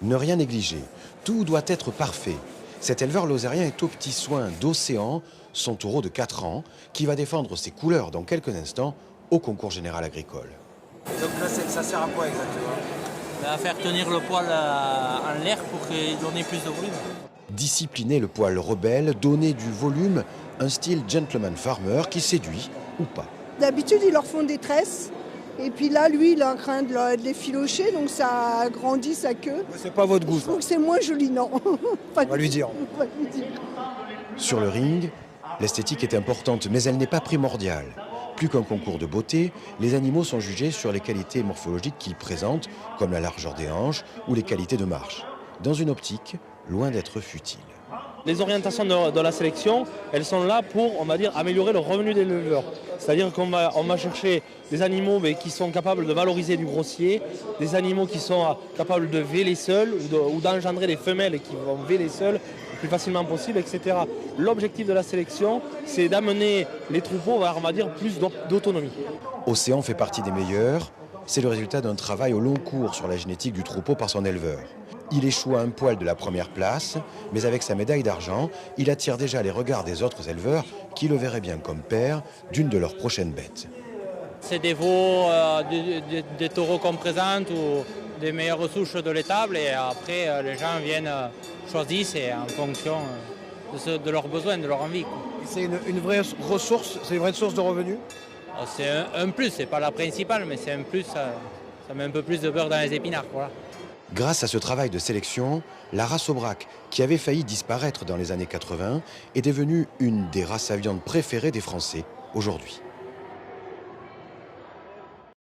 Ne rien négliger, tout doit être parfait. Cet éleveur lozérien est aux petits soins d'Océan, son taureau de 4 ans, qui va défendre ses couleurs dans quelques instants au concours général agricole. Et donc là, ça sert à quoi exactement? À faire tenir le poil en l'air pour qu'il donne plus de volume. Discipliner le poil rebelle, donner du volume, un style gentleman farmer qui séduit ou pas. D'habitude, ils leur font des tresses. Et puis là, lui, il a en train de les filocher, donc ça agrandit sa queue. C'est pas votre goût, ça. Donc c'est moins joli, non. On va lui dire. On va lui dire. Sur le ring, l'esthétique est importante, mais elle n'est pas primordiale. Plus qu'un concours de beauté, les animaux sont jugés sur les qualités morphologiques qu'ils présentent, comme la largeur des hanches ou les qualités de marche. Dans une optique, loin d'être futile. Les orientations de la sélection, elles sont là pour, on va dire, améliorer le revenu des éleveurs. C'est-à-dire qu'on va chercher des animaux qui sont capables de valoriser du grossier, des animaux qui sont capables de véler seuls ou d'engendrer des femelles qui vont véler seules le plus facilement possible, etc. L'objectif de la sélection, c'est d'amener les troupeaux vers, on va dire, plus d'autonomie. Océan fait partie des meilleurs. C'est le résultat d'un travail au long cours sur la génétique du troupeau par son éleveur. Il échoue à un poil de la première place, mais avec sa médaille d'argent, il attire déjà les regards des autres éleveurs qui le verraient bien comme père d'une de leurs prochaines bêtes. C'est des veaux, des taureaux qu'on présente ou des meilleures souches de l'étable et après les gens viennent choisissent et en fonction de leurs besoins, de leur envie. C'est une vraie ressource, c'est une vraie source de revenus? C'est un plus, c'est pas la principale, mais c'est un plus, ça met un peu plus de beurre dans les épinards. Voilà. Grâce à ce travail de sélection, la race Aubrac, qui avait failli disparaître dans les années 80, est devenue une des races à viande préférées des Français aujourd'hui.